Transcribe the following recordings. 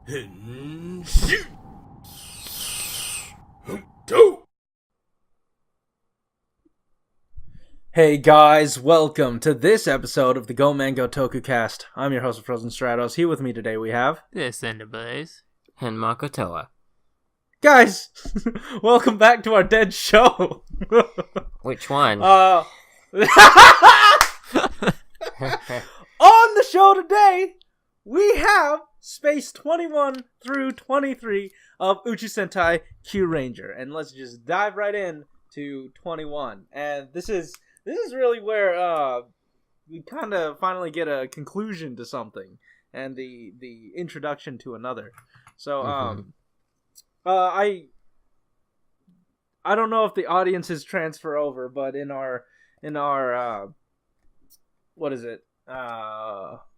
Hey guys, welcome to this episode of the Go Mango Toku Cast. I'm your host of Frozen Stratos. Here with me today we have... This Cinder Blaze. And Makotoa. Guys, welcome back to our dead show. Which one? On the show today, we have Space 21 through 23 of Uchuu Sentai Kyuranger. And let's just dive right in to 21. And this is really where we kind of finally get a conclusion to something and the introduction to another. So I don't know if the audiences transfer over, but in our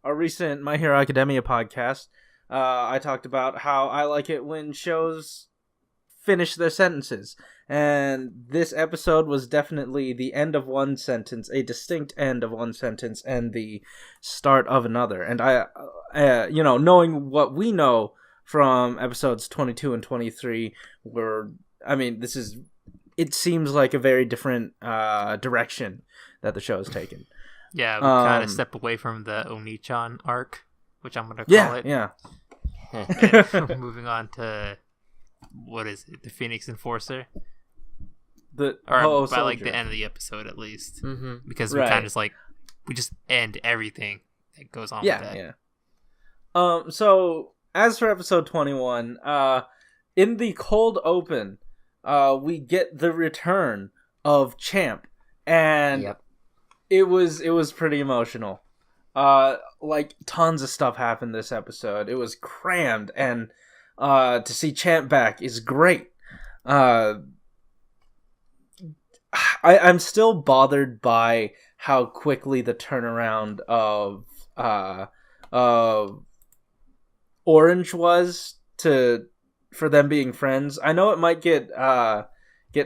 our recent My Hero Academia podcast, I talked about how I like it when shows finish their sentences. And this episode was definitely the end of one sentence, a distinct end of one sentence, and the start of another. And I, knowing what we know from episodes 22 and 23, it seems like a very different direction that the show has taken. Yeah, we kind of step away from the Oni-chan arc, which I'm going to call it. Yeah. Moving on to, what is it, the Phoenix Enforcer? By the end of the episode, at least. Mm-hmm. Because we kind of just we just end everything that goes on with that. Yeah. So, as for episode 21, in the cold open, we get the return of Champ, and it was pretty emotional. Tons of stuff happened this episode. It was crammed, and to see Champ back is great. I'm still bothered by how quickly the turnaround of Orange was for them being friends. I know it might get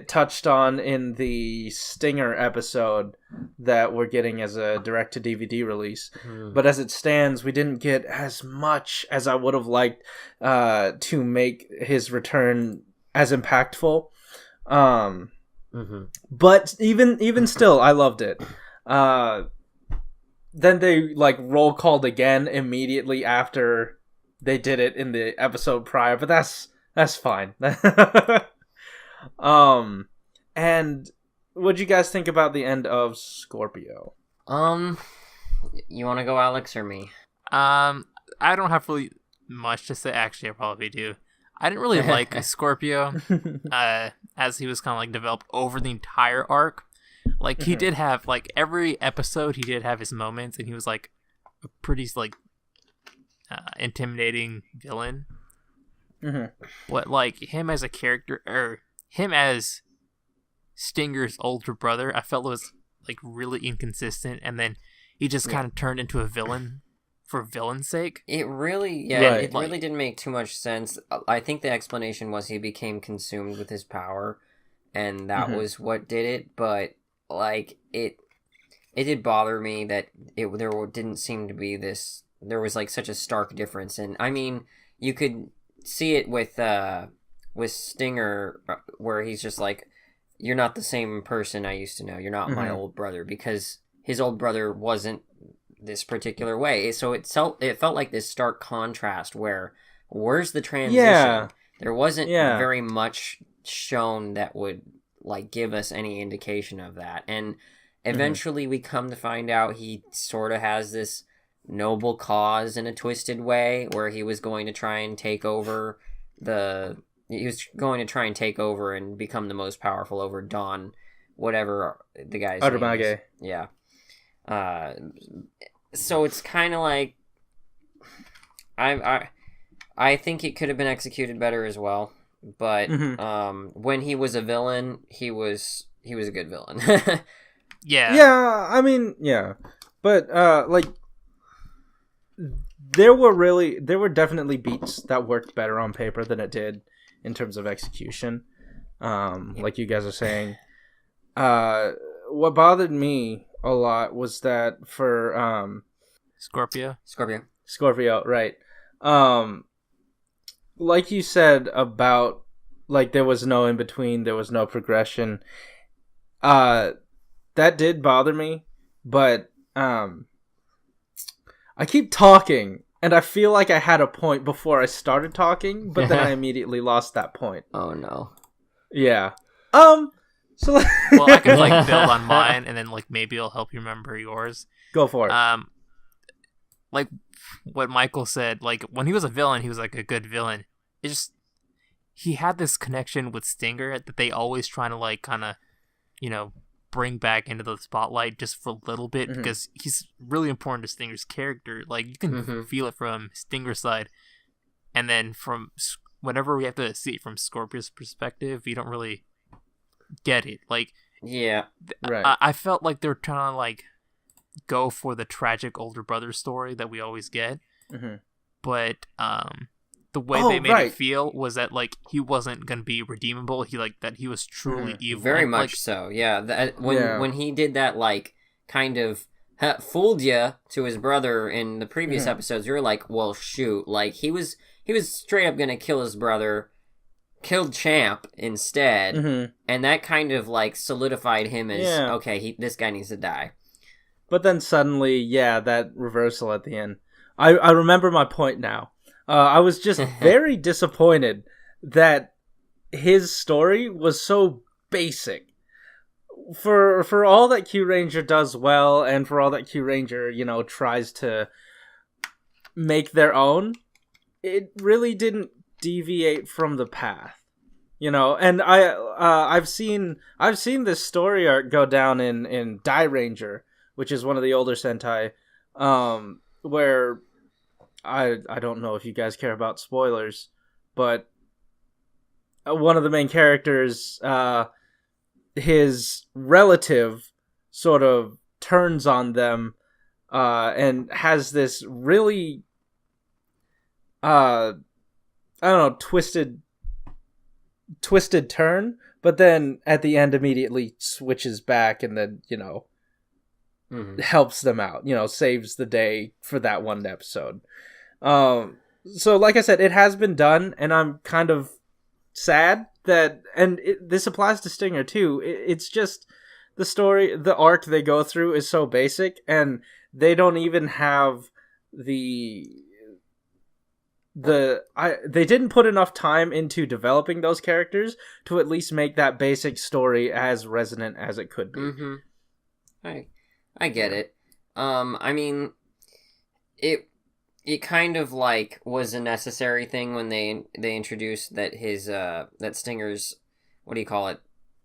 touched on in the Stinger episode that we're getting as a direct-to-DVD release. But as it stands, we didn't get as much as I would have liked to make his return as impactful. But even still, I loved it. Then they roll called again immediately after they did it in the episode prior, but that's fine. And what'd you guys think about the end of Scorpio? You want to go, Alex, or me? I don't have really much to say. Actually, I probably do. I didn't really like Scorpio, as he was kind of developed over the entire arc. He did have every episode, he did have his moments, and he was a pretty intimidating villain. But him as a character, or him as Stinger's older brother, I felt was really inconsistent, and then he just kind of turned into a villain for villain's sake. It really didn't make too much sense. I think the explanation was he became consumed with his power, and that was what did it. But it did bother me that there didn't seem to be this. There was such a stark difference, and I mean, you could see it with Stinger, where he's just you're not the same person I used to know. You're not my old brother, because his old brother wasn't this particular way. So it felt like this stark contrast where, where's the transition? Yeah. There wasn't very much shown that would give us any indication of that. And eventually we come to find out he sort of has this noble cause in a twisted way, where he was going to try and take over and become the most powerful over Don, whatever the guy's name is. Yeah. So it's kind of I think it could have been executed better as well, but when he was a villain, he was a good villain. But there were definitely beats that worked better on paper than it did in terms of execution. Like you guys are saying, what bothered me a lot was that for Scorpio, right. like you said about like there was no in between, there was no progression. That did bother me, but I keep talking and I feel like I had a point before I started talking, but then I immediately lost that point. Oh no. Yeah. So well, I can like build on mine, and then like maybe it'll help you remember yours. Go for it. Like what Michael said, like when he was a villain, he was like a good villain. It's just he had this connection with Stinger that they always trying to like kind of, bring back into the spotlight just for a little bit because he's really important to Stinger's character. Like you can feel it from Stinger's side, and then from whenever we have to see it from Scorpio's perspective, you don't really get it. Like, yeah, right. I felt like they're trying to like go for the tragic older brother story that we always get, but the way they made it feel was that like he wasn't gonna be redeemable. He like that he was truly evil. Very much so. Yeah. When he did that, like kind of fooled you to his brother in the previous episodes, you were like, well, shoot, like he was straight up gonna kill his brother, killed Champ instead, and that kind of like solidified him as okay, this guy needs to die. But then suddenly, that reversal at the end. I remember my point now. I was just very disappointed that his story was so basic. For all that Kyuranger does well, and for all that Kyuranger, tries to make their own, it really didn't deviate from the path. And I've seen this story arc go down in Die Ranger, which is one of the older Sentai, where I don't know if you guys care about spoilers, but one of the main characters, his relative sort of turns on them and has this really I don't know, twisted turn, but then at the end immediately switches back and then, helps them out, saves the day for that one episode. So like I said, it has been done, and I'm kind of sad that, and this applies to Stinger too. It's just the story, the arc they go through is so basic, and they don't even have they didn't put enough time into developing those characters to at least make that basic story as resonant as it could be. I get it. I mean, it kind of like was a necessary thing when they introduced that his that Stinger's, what do you call it,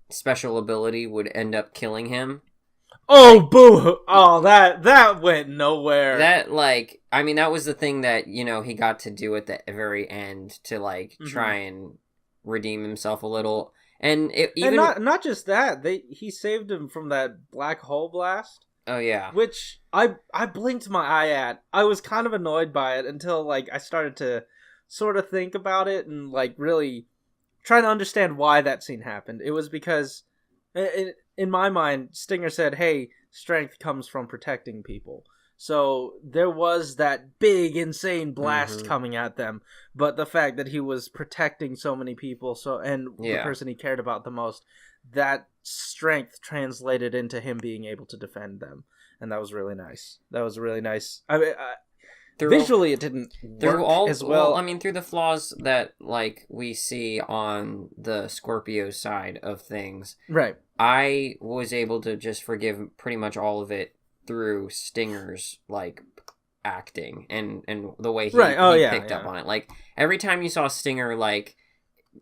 special ability would end up killing him. Oh, boo! Oh, that went nowhere. That, like, I mean, that was the thing that, he got to do at the very end to, like, try and redeem himself a little. And not just that, he saved him from that black hole blast. Oh, yeah. Which I blinked my eye at. I was kind of annoyed by it until, like, I started to sort of think about it and, like, really try to understand why that scene happened. It was because, in my mind, Stinger said, hey, strength comes from protecting people. So there was that big, insane blast coming at them. But the fact that he was protecting so many people, the person he cared about the most, that strength translated into him being able to defend them. And that was really nice. I mean, visually it didn't work as well. I mean, through the flaws that, like, we see on the Scorpio side of things. Right. I was able to just forgive pretty much all of it through Stinger's, like, acting and the way he picked up on it. Like, every time you saw Stinger, like,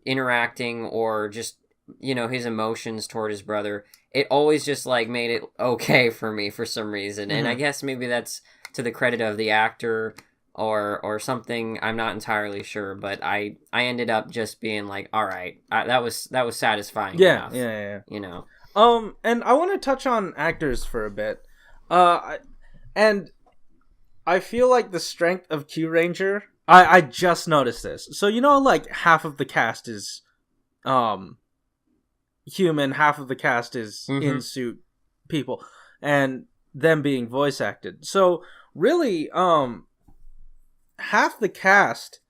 interacting or just, his emotions toward his brother, it always just, like, made it okay for me for some reason. And I guess maybe that's to the credit of the actor or something. I'm not entirely sure, but I ended up just being like, all right, that was satisfying enough. Yeah. And I want to touch on actors for a bit. And I feel like the strength of Kyuranger, I just noticed this. So, like, half of the cast is human, half of the cast is in-suit people, and them being voice acted. So, really, half the cast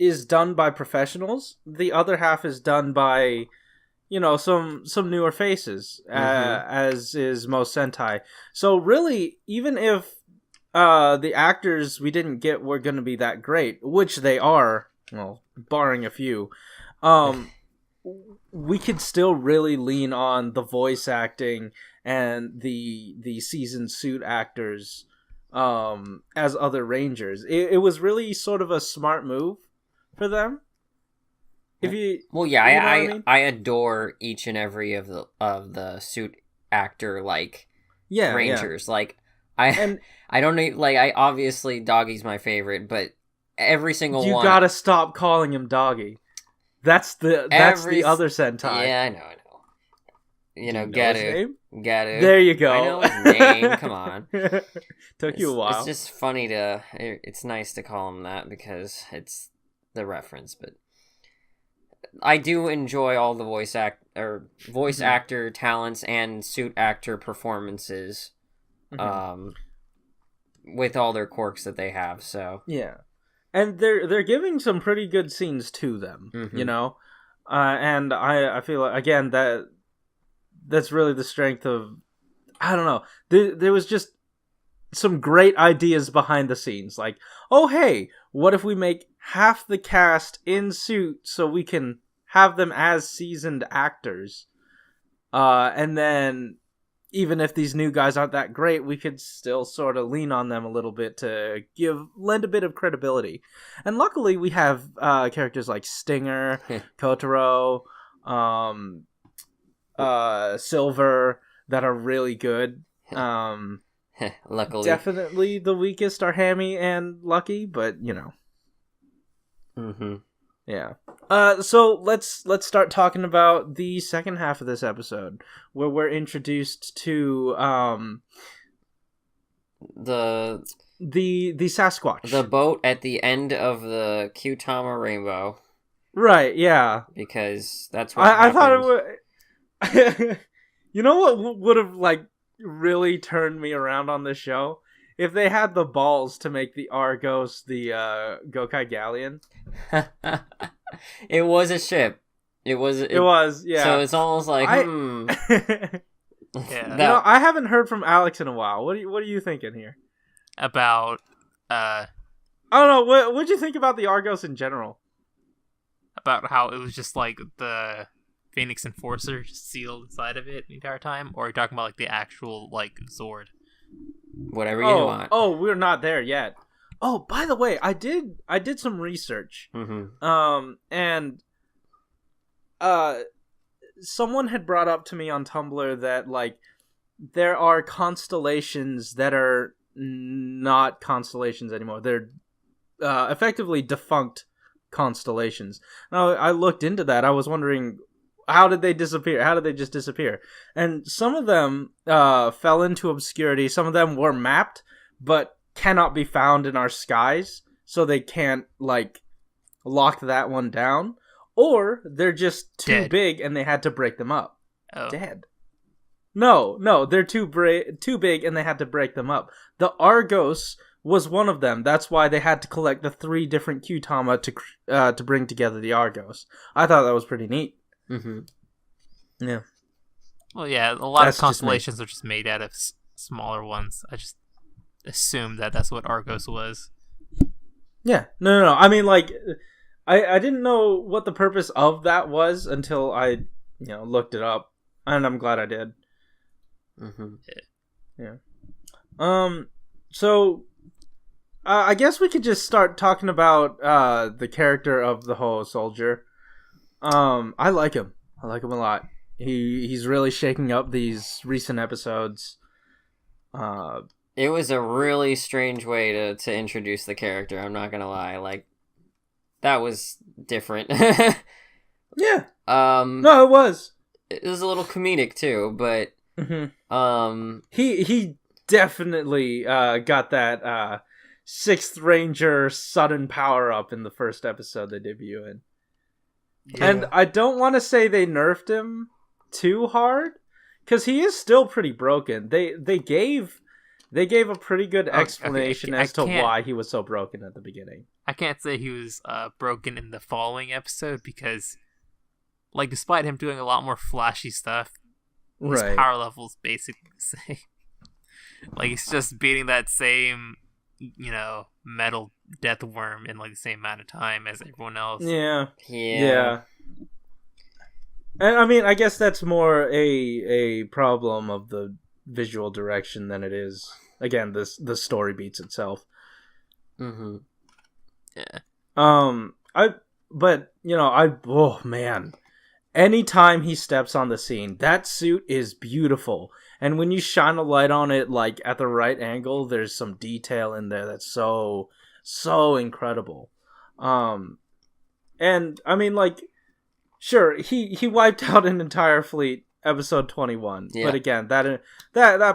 is done by professionals. The other half is done by, some newer faces, as is most Sentai. So really, even if the actors we didn't get were going to be that great, which they are, well, barring a few, we could still really lean on the voice acting and the seasoned suit actors as other Rangers. It was really sort of a smart move for them. If you, well, yeah, I mean? I adore each and every of the suit actor Rangers. Yeah. Like I don't know, like I obviously Doggy's my favorite, but every single you one. You gotta stop calling him Doggy. That's the other Sentai. Yeah, I know. Gato. There you go. I know his name. Come on. Took you a while. It's just funny it's nice to call him that because it's the reference, but I do enjoy all the voice actor talents and suit actor performances, with all their quirks that they have. So yeah. And they're giving some pretty good scenes to them, and I feel like, again, that's really the strength of, I don't know, there was just some great ideas behind the scenes, like, oh hey, what if we make half the cast in suit so we can have them as seasoned actors, and then even if these new guys aren't that great, we could still sort of lean on them a little bit to lend a bit of credibility. And luckily, we have characters like Stinger, Kotaro, Silver that are really good. Luckily, definitely the weakest are Hammy and Lucky, but Yeah. So let's start talking about the second half of this episode, where we're introduced to the Sasquatch, the boat at the end of the Kyutama Rainbow. Right. Yeah. Because that's what I thought it would. You know what would have really turned me around on this show? If they had the balls to make the Argos the Gokai Galleon. It was a ship. It was, yeah. So it's almost like, Yeah. I haven't heard from Alex in a while. What are you thinking here? About, I don't know, what'd you think about the Argos in general? About how it was just like the Phoenix Enforcer just sealed inside of it the entire time? Or are you talking about the actual Zord? Whatever you want. Oh, we're not there yet. Oh, by the way, I did some research. And someone had brought up to me on Tumblr that there are constellations that are not constellations anymore. They're effectively defunct constellations. Now, I looked into that. I was wondering, how did they disappear? How did they just disappear? And some of them fell into obscurity. Some of them were mapped, but cannot be found in our skies, so they can't lock that one down. Or they're just too big and they had to break them up. Oh. Dead. No, they're too big and they had to break them up. The Argos was one of them. That's why they had to collect the 3 different Kyutama to bring together the Argos. I thought that was pretty neat. Yeah. Well, yeah, a lot of constellations are just made out of smaller ones. I just assumed that's what Argos was. Yeah. No. I mean, I didn't know what the purpose of that was until I, looked it up, and I'm glad I did. Yeah. So, I guess we could just start talking about the character of the Ho Soldier. I like him. I like him a lot. He's really shaking up these recent episodes. It was a really strange way to introduce the character, I'm not gonna lie. That was different. Yeah. No, it was. It was a little comedic too, but he definitely got that 6th Ranger sudden power up in the first episode they debut in. Yeah. And I don't want to say they nerfed him too hard, because he is still pretty broken. They gave they gave a pretty good Okay, explanation as to why he was so broken at the beginning. I can't say he was broken in the following episode because, like, despite him doing a lot more flashy stuff, his power level's basically the same. Like, he's just beating that same, metal death worm in, like, the same amount of time as everyone else. Yeah. And, I mean, I guess that's more a problem of the visual direction than it is, again, the story beats itself. Mm-hmm. Yeah. Oh, man. Anytime he steps on the scene, that suit is beautiful. And when you shine a light on it, like, at the right angle, there's some detail in there that's so incredible. And, I mean, like, sure, he wiped out an entire fleet, episode 21. Yeah. But again, that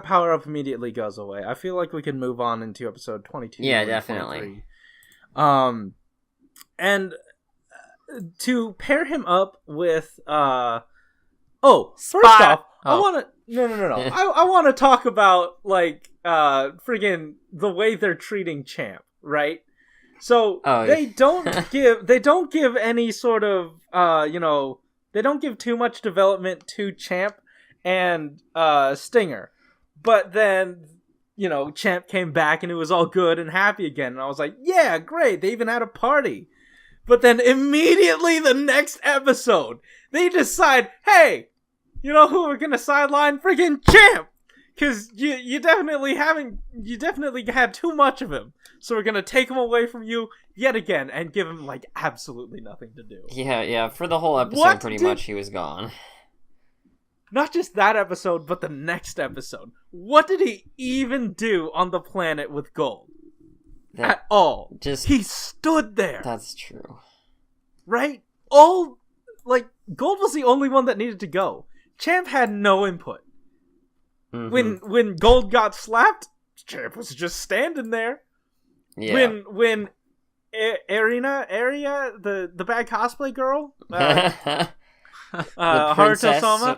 power-up immediately goes away. I feel like we can move on into episode 22. Yeah, definitely. 23. And to pair him up with, first off, I want to... No. I want to talk about, like, friggin' the way they're treating Champ, right? So, they don't give any sort of, they don't give too much development to Champ and, Stinger. But then, Champ came back and it was all good and happy again. And I was like, yeah, great, they even had a party. But then immediately the next episode, they decide, hey, you know who we're gonna sideline? Friggin' Champ! Cause you definitely had too much of him. So we're gonna take him away from you yet again and give him, like, absolutely nothing to do. Yeah, for the whole episode, pretty much he was gone. Not just that episode, but the next episode. What did he even do on the planet with Gold? At all. He stood there. That's true. Right? Gold was the only one that needed to go. Champ had no input. Mm-hmm. When Gold got slapped, Champ was just standing there. Yeah. When Aria, the bad cosplay girl, Haruto-sama,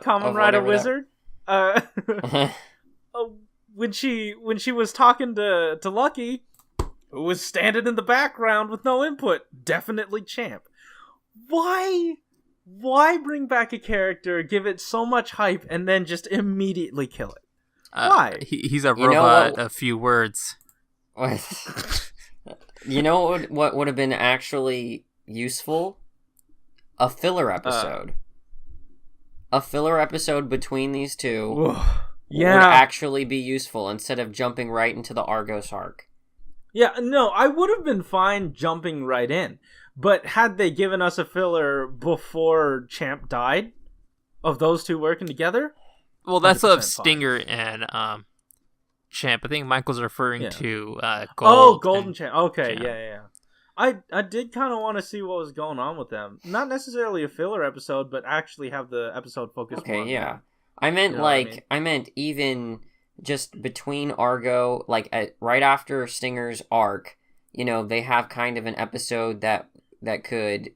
Kamen Rider Wizard, when she was talking to Lucky, who was standing in the background with no input, definitely Champ. Why bring back a character, give it so much hype, and then just immediately kill it? Why? He's a robot, a few words. You know what would have been actually useful? A filler episode. A filler episode between these two would actually be useful instead of jumping right into the Argos arc. Yeah, no, I would have been fine jumping right in. But had they given us a filler before Champ died, of those two working together? Well, that's of Stinger and Champ. I think Michael's referring to Gold. Oh, Gold and Champ. Okay, Champ. Yeah. I did kind of want to see what was going on with them. Not necessarily a filler episode, but actually have the episode focus more on them. I meant even just between Argo, right after Stinger's arc, they have kind of an episode that could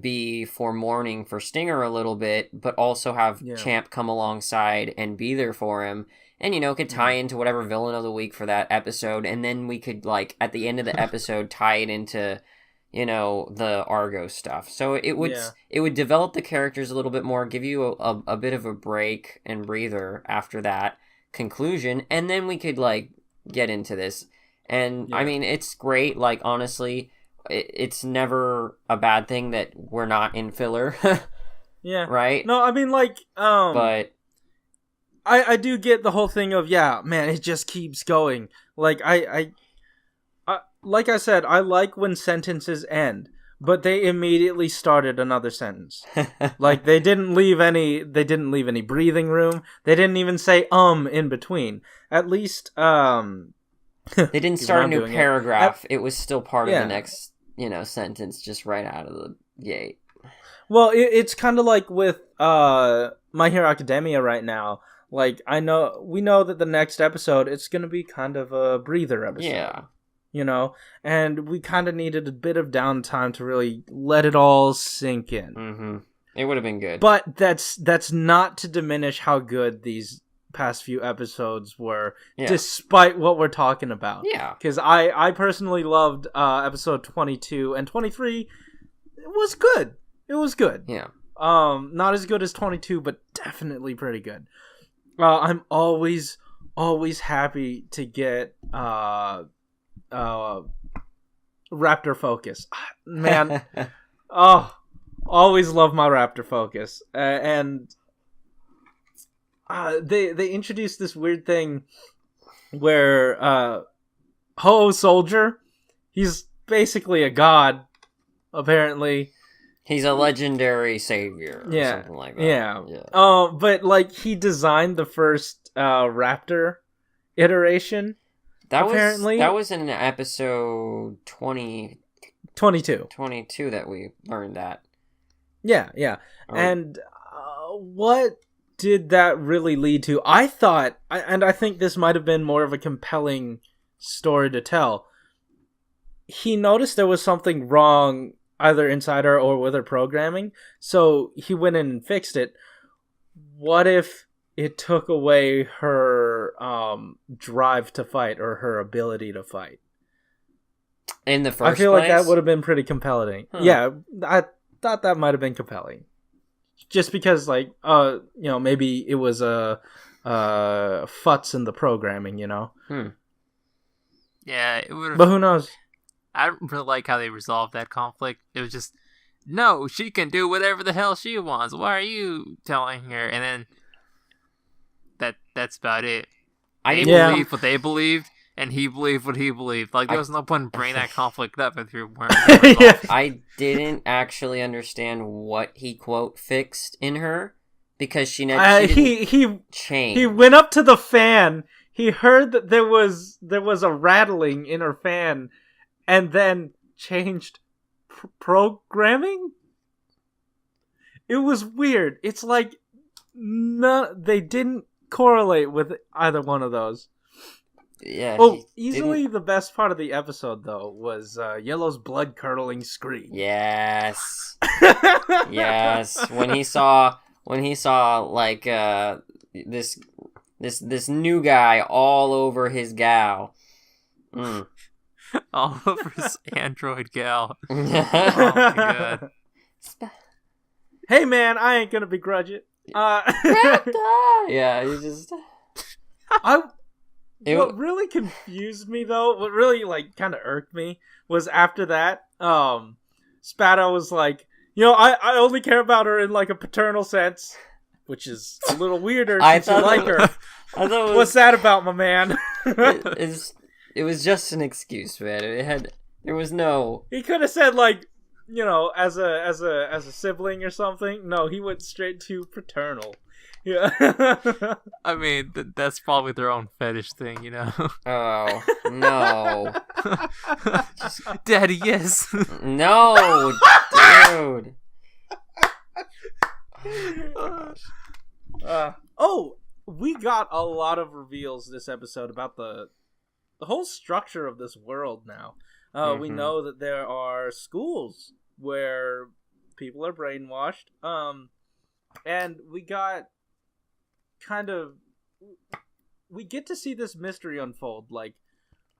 be for mourning for Stinger a little bit, but also have Champ come alongside and be there for him. And, could tie into whatever villain of the week for that episode. And then we could, at the end of the episode, tie it into, the Argo stuff. So it would develop the characters a little bit more, give you a bit of a break and breather after that conclusion. And then we could, get into this. And, I mean, it's great. Honestly, it's never a bad thing that we're not in filler. Yeah. Right? No, I mean, but I do get the whole thing of, man, it just keeps going. Like I said, I like when sentences end, but they immediately started another sentence. They didn't leave any breathing room. They didn't even say in between. At least they didn't start a new paragraph. It was still part of the next, sentence just right out of the gate. Well, it's kind of like with My Hero Academia right now. We know that the next episode, it's going to be kind of a breather episode. Yeah. And we kind of needed a bit of downtime to really let it all sink in. Mm-hmm. It would have been good. But that's not to diminish how good these past few episodes were, Yeah. despite what we're talking about. Yeah. Because I personally loved episode 22 and 23. It was good. It was good. Yeah. Not as good as 22, but definitely pretty good. I'm always happy to get Raptor Focus. Man, always love my Raptor Focus. And they introduced this weird thing where Ho-Oh Soldier, he's basically a god, apparently. He's a legendary savior or something like that. Yeah. But like he designed the first Raptor iteration. That was in episode 22 that we learned that. Yeah. And what did that really lead to? I thought, and I think this might have been more of a compelling story to tell. He noticed there was something wrong either inside her or with her programming, so he went in and fixed it. What if it took away her drive to fight or her ability to fight? In the first I feel place? like that would have been pretty compelling. Huh. Yeah, I thought that might have been compelling. Just because, like, maybe it was a futz in the programming, Yeah, it would have... But who knows? I don't really like how they resolved that conflict. It was just, no, she can do whatever the hell she wants. Why are you telling her? And then that's about it. They believed what they believed, and he believed what he believed. Like, there was no point in bringing that conflict up if you weren't yeah. I didn't actually understand what he, quote, fixed in her, because she never he changed. He went up to the fan, he heard that there was a rattling in her fan, and then changed programming? It was weird. It's like they didn't correlate with either one of those. Yeah. Easily the best part of the episode, though, was Yellow's blood-curdling scream. Yes. Yes. When he saw like this new guy all over his gal. All over his android gal. Oh my god. Hey man, I ain't gonna begrudge it. Yeah, you just... What really confused me, though, what really, like, kind of irked me, was after that, Spato was like, I only care about her in, like, a paternal sense, which is a little weirder since you like her. What's that about, my man? It was just an excuse, man. There was no... He could have said, like, as a sibling or something. No, he went straight to paternal. Yeah. I mean, that's probably their own fetish thing, Oh, no. Daddy, yes. No, dude. We got a lot of reveals this episode about the whole structure of this world now. We know that there are schools where people are brainwashed. And we got we get to see this mystery unfold. Like,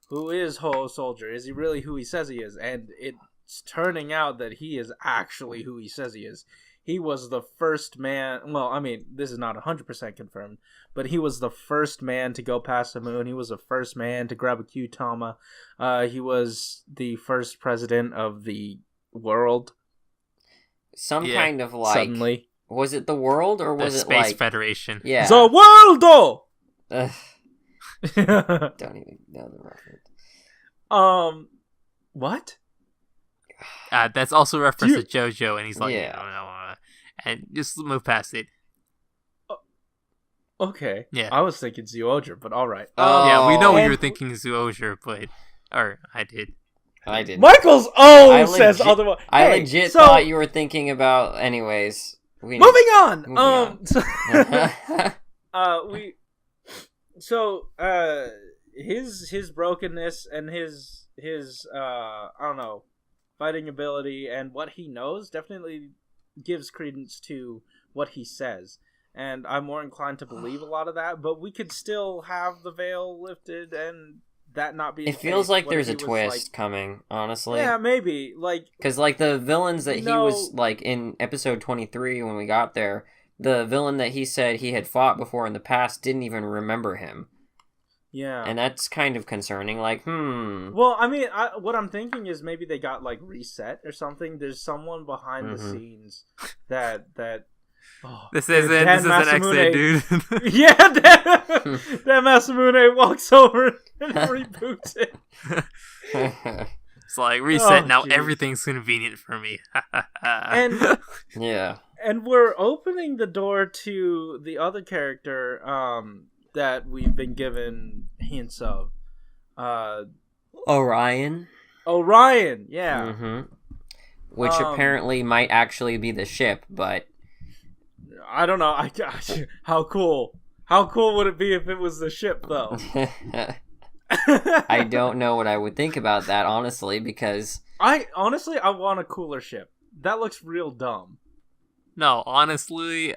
who is Ho-Oh Soldier? Is he really who he says he is? And it's turning out that he is actually who he says he is. He was the first man... Well, I mean, this is not 100% confirmed, but he was the first man to go past the moon. He was the first man to grab a Q-Tama. He was the first president of the world. Kind of like... Suddenly. Was it the world, or was the it Space like... Federation? Yeah. The world! Don't even know the reference. What? That's also a reference to JoJo, and he's like, yeah. No. And just move past it. Okay. Yeah. I was thinking Zyuohger, but alright. Yeah, we know you were thinking Zyuohger, but... Or, I did. Michael's says otherwise. I legit thought you were thinking about... Anyways. Moving on! His brokenness and his I don't know, fighting ability and what he knows definitely gives credence to what he says. and I'm more inclined to believe a lot of that. But we could still have the veil lifted and that not be. It feels like there's a twist coming, honestly. Yeah, maybe because like the villains that he was like in episode 23 when we got there, the villain that he said he had fought before in the past didn't even remember him. Yeah, and that's kind of concerning. Like, Well, I mean, what I'm thinking is maybe they got like reset or something. There's someone behind the scenes that. Oh, this isn't X-Men, dude. Yeah, Dan Masamune walks over and reboots it. It's like, reset, now everything's convenient for me. And yeah. And we're opening the door to the other character that we've been given hints of. Orion, yeah. Mm-hmm. Which apparently might actually be the ship, but... I don't know. How cool. How cool would it be if it was the ship, though? I don't know what I would think about that, honestly, because... I want a cooler ship. That looks real dumb. No, honestly,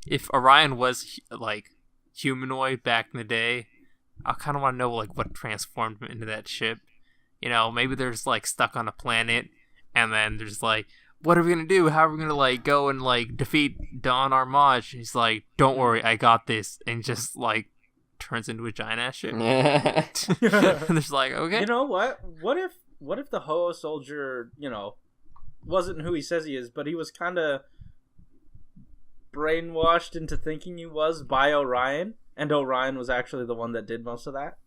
if Orion was, like, humanoid back in the day, I kind of want to know, like, what transformed him into that ship. You know, maybe they're just, like, stuck on a planet, and then they're just like, what are we gonna do? How are we gonna, like, go and, like, defeat Don Armage? He's like, don't worry, I got this, and just, like, turns into a giant-ass ship. And they're just like, okay. You know what? What if the Ho-Oh soldier, you know, wasn't who he says he is, but he was kind of brainwashed into thinking he was by Orion, and Orion was actually the one that did most of that?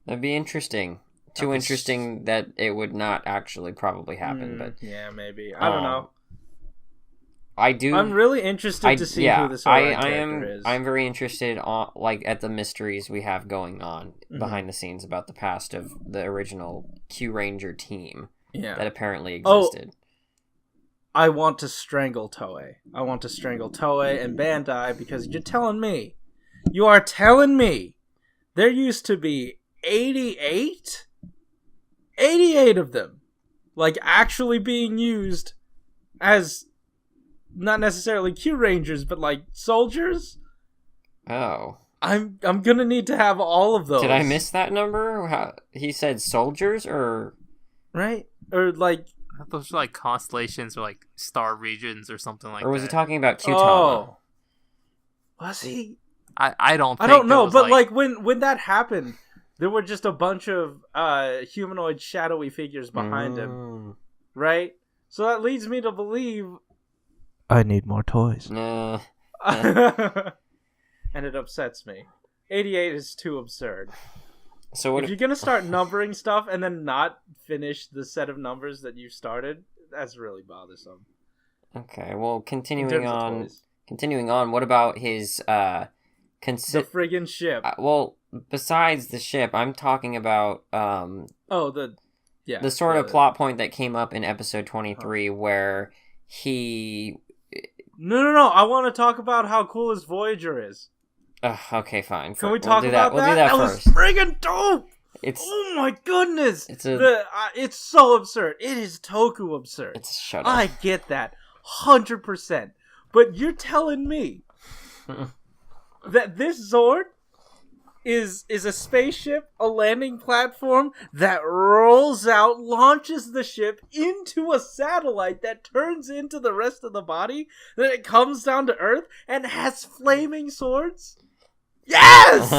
That'd be interesting. Too interesting that it would not actually probably happen, but... Yeah, maybe. I don't know. I'm really interested to see who this character is. I'm very interested at the mysteries we have going on behind the scenes about the past of the original Kyuranger team that apparently existed. I want to strangle Toei. I want to strangle Toei and Bandai because you are telling me there used to be 88 of them, like, actually being used as not necessarily Kyurangers, but like soldiers. Oh, I'm gonna need to have all of those. Did I miss that number? He said soldiers, or right, or like those are like constellations or like star regions or something like that. Or was he talking about Kyutama? Oh, was he? I don't know, but like when that happened, there were just a bunch of humanoid shadowy figures behind him, right? So that leads me to believe I need more toys. Nah. And it upsets me. 88 is too absurd. So if you're gonna start numbering stuff and then not finish the set of numbers that you started, that's really bothersome. Okay, well, continuing on, what about his the friggin' ship? Well, besides the ship, I'm talking about the sort of plot point that came up in episode 23 where he... No, I want to talk about how cool his Voyager is. Okay, fine. Can we talk about that? We'll do that first. Was friggin' dope! Oh my goodness! It's so absurd. It is Toku absurd. Shut up. I get that 100%. But you're telling me that this Zord is a spaceship, a landing platform that rolls out, launches the ship into a satellite that turns into the rest of the body, then it comes down to Earth and has flaming swords? Yes!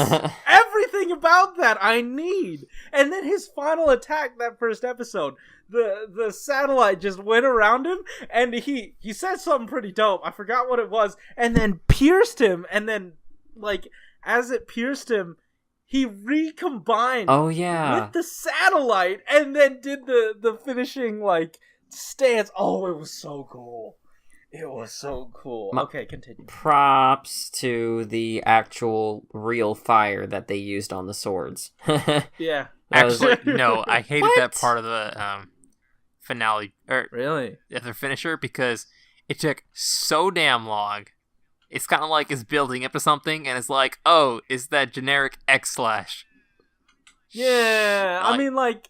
Everything about that I need. And then his final attack, that first episode, the satellite just went around him and he said something pretty dope. I forgot what it was, and then pierced him, and then like as it pierced him, he recombined with the satellite and then did the finishing like stance. Oh, it was so cool. It was so cool. Okay, continue. Props to the actual real fire that they used on the swords. Yeah. Actually, no, I hated that part of the finale. Really? Their finisher, because it took so damn long. It's kind of like it's building up to something, and it's like, oh, is that generic X/? Yeah, I mean, like,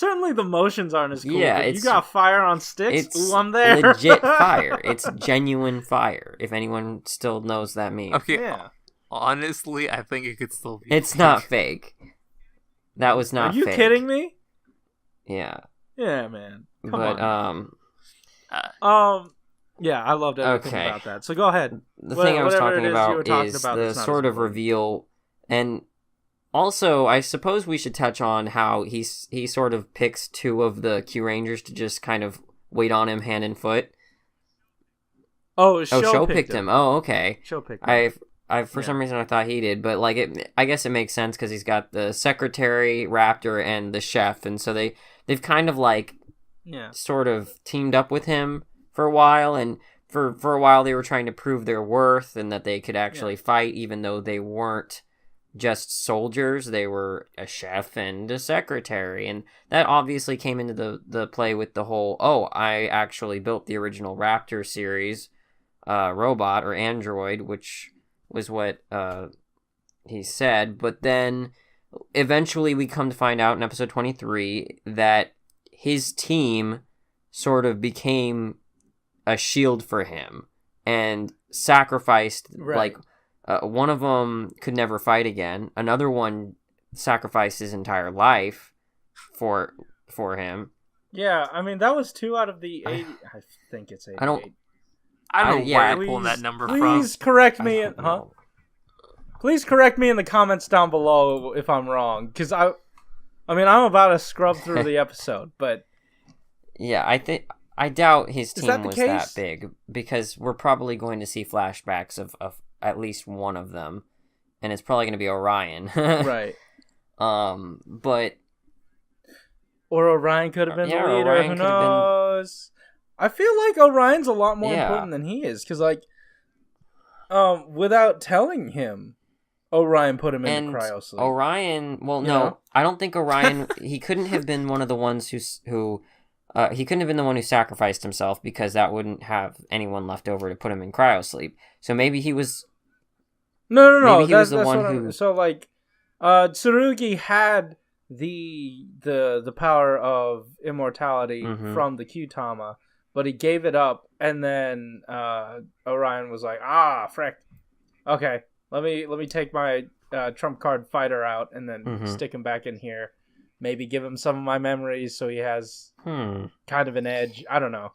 Certainly the motions aren't as cool. Yeah, but you got fire on sticks? It's Ooh, I'm there. legit fire. It's genuine fire, if anyone still knows that meme. Okay, Yeah. honestly, I think it could still be It's fake. not fake. That was not Are you fake. kidding me? Yeah. Yeah, man. Come But, on. Yeah, I loved everything Okay. about that. So go ahead. The thing I was Whatever talking it is you about were talking is about the that's not sort as of important. reveal, and also I suppose we should touch on how he sort of picks two of the Kyurangers to just kind of wait on him hand and foot. Sho picked him. Oh, okay. Sho picked him. I for some reason I thought he did, but like I guess it makes sense because he's got the secretary, Raptor, and the chef, and so they've kind of like sort of teamed up with him for a while, and for a while they were trying to prove their worth and that they could actually fight, even though they weren't just soldiers. They were a chef and a secretary, and that obviously came into the play with the whole I actually built the original Raptor series robot or android, which was what he said. But then eventually we come to find out in episode 23 that his team sort of became a shield for him and sacrificed one of them could never fight again. Another one sacrificed his entire life for him. Yeah, I mean that was 2 out of the 80. I think it's 88. I don't know where you're pulling that number from. Please correct me. Please correct me in the comments down below if I'm wrong, because I mean I'm about to scrub through the episode, but yeah, I doubt his team that was case? that big, because we're probably going to see flashbacks of at least one of them, and it's probably going to be Orion. Right. But or Orion could have been the leader. Orion Who could have been- knows? I feel like Orion's a lot more important than he is, because like, without telling him, Orion put him in cryo sleep. Orion, I don't think Orion. He couldn't have been one of the ones who he couldn't have been the one who sacrificed himself, because that wouldn't have anyone left over to put him in cryo sleep. So maybe he was. No. Maybe he was the one who. So like, Tsurugi had the power of immortality from the Kyutama, but he gave it up, and then Orion was like, frick. Okay, let me take my trump card fighter out, and then stick him back in here. Maybe give him some of my memories so he has kind of an edge. I don't know.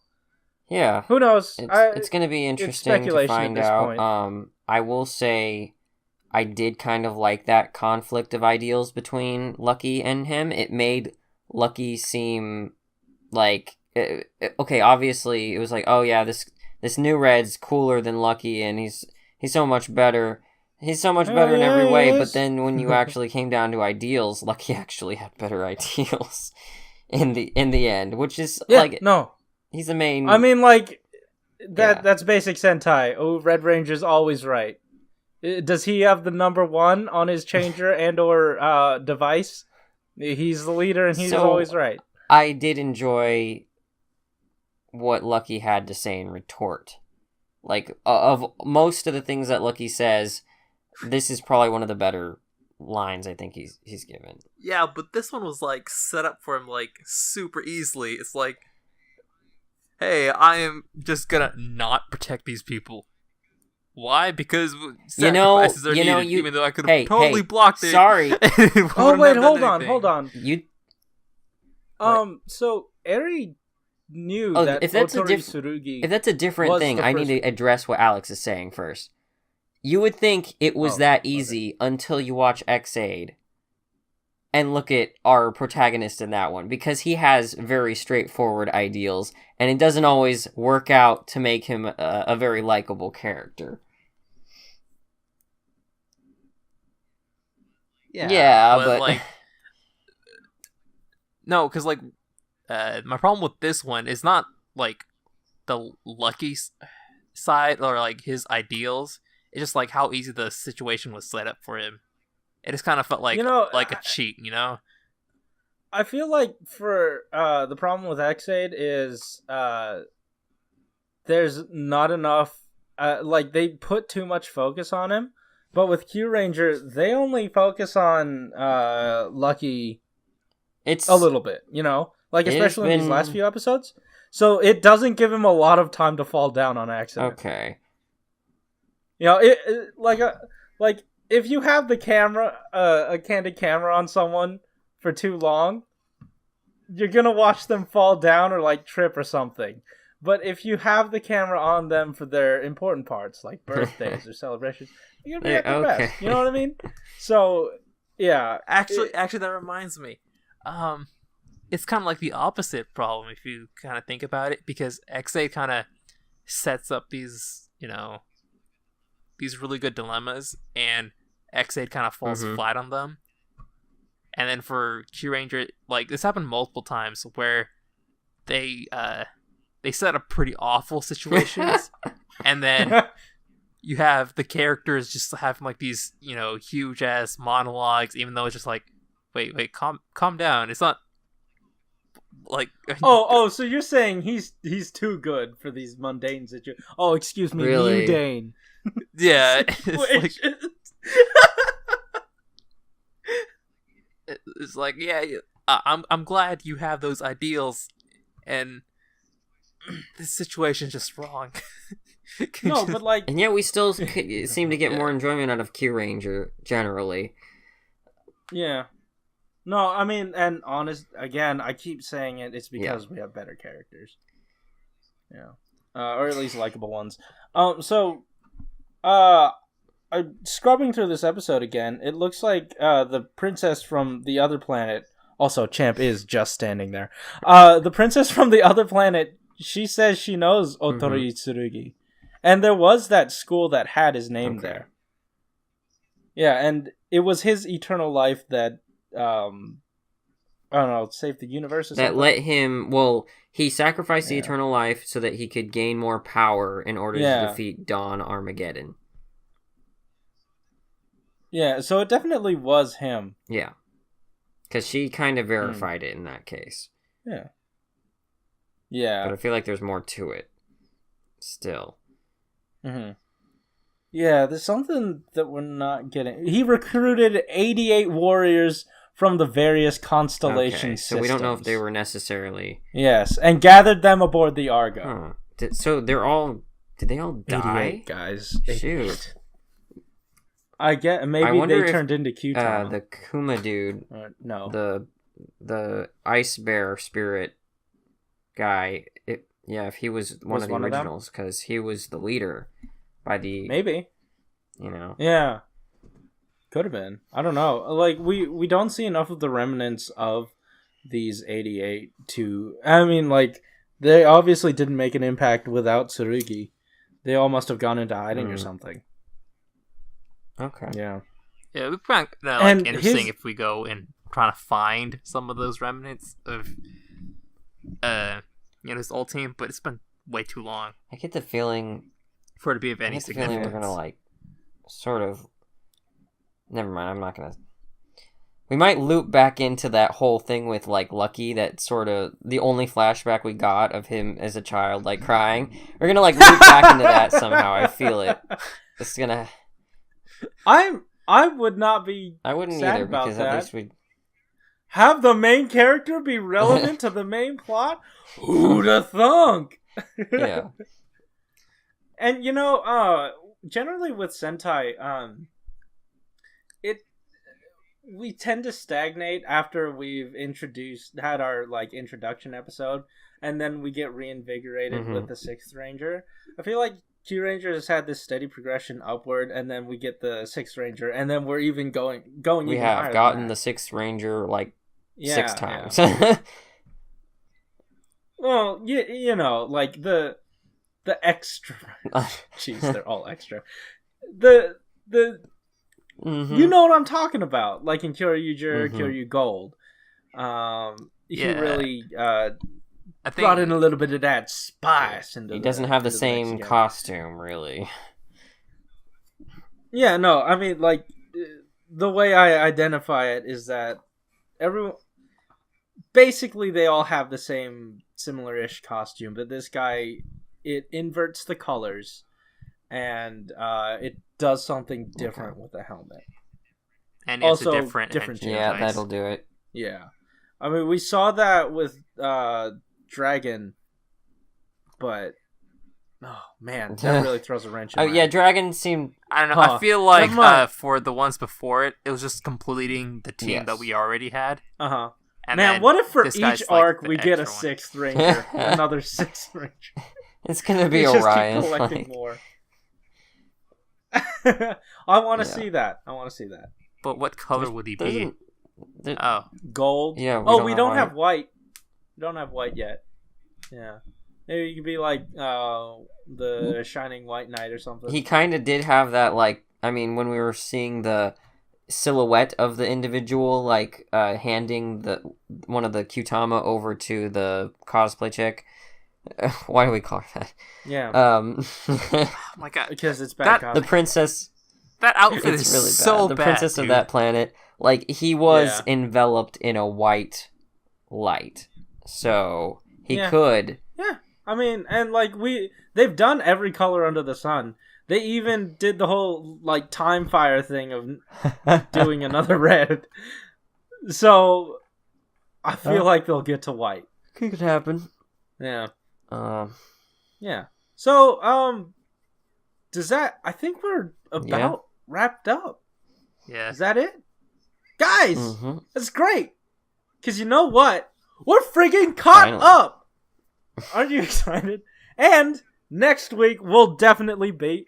Yeah. Who knows? It's going to be interesting to find out. Point. I will say I did kind of like that conflict of ideals between Lucky and him. It made Lucky seem like... okay, obviously it was like, oh yeah, this new Red's cooler than Lucky, and he's so much better. He's so much better in every way, but then when you actually came down to ideals, Lucky actually had better ideals in the end, which is he's the main. I mean, like that's basic Sentai. Oh, Red Ranger's always right. Does he have the number 1 on his changer and or device? He's the leader, and he's always right. I did enjoy what Lucky had to say in retort. Like, of most of the things that Lucky says, this is probably one of the better lines I think he's given. Yeah, but this one was like set up for him like super easily. It's like, hey, I am just gonna not protect these people. Why? Because sacrifices are needed, even though I could have totally blocked it. Sorry. Oh wait, hold on. What? So Eri knew that if that's Tsurugi. If that's a different thing, I need to address what Alex is saying first. You would think it was that easy until you watch X-Aid and look at our protagonist in that one, because he has very straightforward ideals, and it doesn't always work out to make him a very likable character. Yeah, but like, no, because like, my problem with this one is not like the Lucky side or like his ideals. It's just like how easy the situation was set up for him. It just kind of felt like a cheat, you know? I feel like for the problem with X-Aid is there's not enough. Like they put too much focus on him, but with Kyuranger they only focus on Lucky It's a little bit, like It has especially in these been- last few episodes. So it doesn't give him a lot of time to fall down on accident. okay. Like if you have the camera, a candid camera on someone for too long, you're gonna watch them fall down or like trip or something. But if you have the camera on them for their important parts, like birthdays or celebrations, you're gonna be at their best. You know what I mean? So, yeah. Actually, that reminds me. It's kind of like the opposite problem if you kind of think about it, because XA kind of sets up these, these really good dilemmas, and X8 kind of falls flat on them. And then for Kyuranger, like, this happened multiple times where they set up pretty awful situations, and then you have the characters just having like these, huge ass monologues, even though it's just like, wait, calm down. It's not like so you're saying he's too good for these mundane situations. Oh, excuse me, Really? mundane. yeah, it's like yeah, I'm glad you have those ideals, and this situation's just wrong. No, but like, And yet we still seem to get more enjoyment out of Kyuranger generally. yeah. No, I mean, and honest, again, I keep saying it's because we have better characters. Yeah. Or at least likable ones. Scrubbing through this episode again, it looks like the princess from the other planet, also Champ is just standing there. The princess from the other planet, she says she knows Otori Tsurugi. And there was that school that had his name there. Yeah, and it was his eternal life that I don't know, saved the universe or something. That let him, he sacrificed the eternal life so that he could gain more power in order to defeat Dawn Armageddon. Yeah, so it definitely was him. Yeah. Because she kind of verified it in that case. Yeah. Yeah. But I feel like there's more to it. Still. Mm-hmm. Yeah, there's something that we're not getting. He recruited 88 warriors from the various constellation systems. So we don't know if they were necessarily... Yes, and gathered them aboard the Argo. Huh. So they're all... Did they all die? 88 guys. Shoot. I wonder they turned into Q-Town. The Kuma dude... no. The ice bear spirit guy... if he was one of the originals, because he was the leader by the... Maybe. Yeah. Could have been. I don't know. Like, we don't see enough of the remnants of these 88 to... I mean, like, they obviously didn't make an impact without Tsurugi. They all must have gone into hiding or something. Okay. Yeah. Yeah, it would be kind of interesting if we go and try to find some of those remnants of his old team, but it's been way too long. I get the feeling for it to be of any significance. We're gonna like sort of. Never mind. I'm not gonna. We might loop back into that whole thing with like Lucky. That sort of the only flashback we got of him as a child, like crying. We're gonna like loop back into that somehow. I feel it. It's gonna. I would not be. I wouldn't sad either about because that. at least we. Have the main character be relevant to the main plot? Who'da thunk? Yeah. And generally with Sentai, we tend to stagnate after we've had our like introduction episode, and then we get reinvigorated with the 6th Ranger. I feel like Kyuranger has had this steady progression upward, and then we get the 6th Ranger, and then we're even going. We have gotten the 6th Ranger like 6 times. Yeah. Well, like the extra. Jeez, they're all extra. The you know what I'm talking about, like in Kyuranger, Kyoryu Gold. He really I think brought in a little bit of that spice. He doesn't have the same costume, really. Yeah, no, I mean, like, the way I identify it is that basically they all have the same similar-ish costume, but this guy, it inverts the colors, and it does something different with the helmet. And it's also a different Yeah, that'll do it. Yeah. I mean, we saw that with Dragon, but oh man, that really throws a wrench in. Oh yeah, Dragon seemed. I don't know. I feel like for the ones before it, it was just completing the team that we already had. And man, what if for each arc we get a sixth ranger, another sixth ranger? It's gonna be Orion. Just keep collecting more. I want to see that. But what color would he be? Gold. Yeah. We don't have white. We don't have white yet. Yeah. Maybe you could be like the Shining White Knight or something. He kind of did have that, like, I mean, when we were seeing the silhouette of the individual, like, handing one of the Kyutama over to the cosplay chick. Why do we call her that? Yeah. Oh my god. Because it's bad cosplay. The princess. That outfit is really bad. so the bad. The princess of that planet, like, he was enveloped in a white light. So, he could. Yeah. I mean, and like they've done every color under the sun. They even did the whole like time fire thing of doing another red. So I feel like they'll get to white. Could happen. Yeah. Yeah. So does that? I think we're about wrapped up. Yeah. Is that it, guys? That's great. Cause you know what? We're friggin' caught up. Aren't you excited? And next week we'll definitely be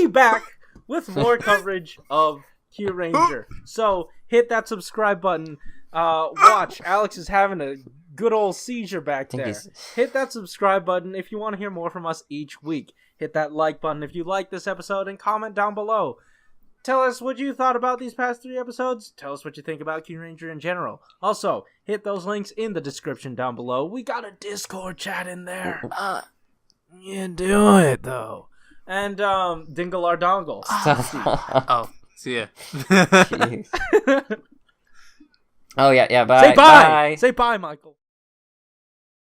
back with more coverage of Kyuranger. So hit that subscribe button. Watch, Alex is having a good old seizure back there. Hit that subscribe button if you want to hear more from us each week. Hit that like button if you like this episode and comment down below. Tell us what you thought about these past 3 episodes. Tell us what you think about Kyuranger in general. Also, hit those links in the description down below. We got a Discord chat in there. You do it, though. And, Dingle our dongle. See ya. Oh, yeah, bye. Say bye! Say bye, Michael.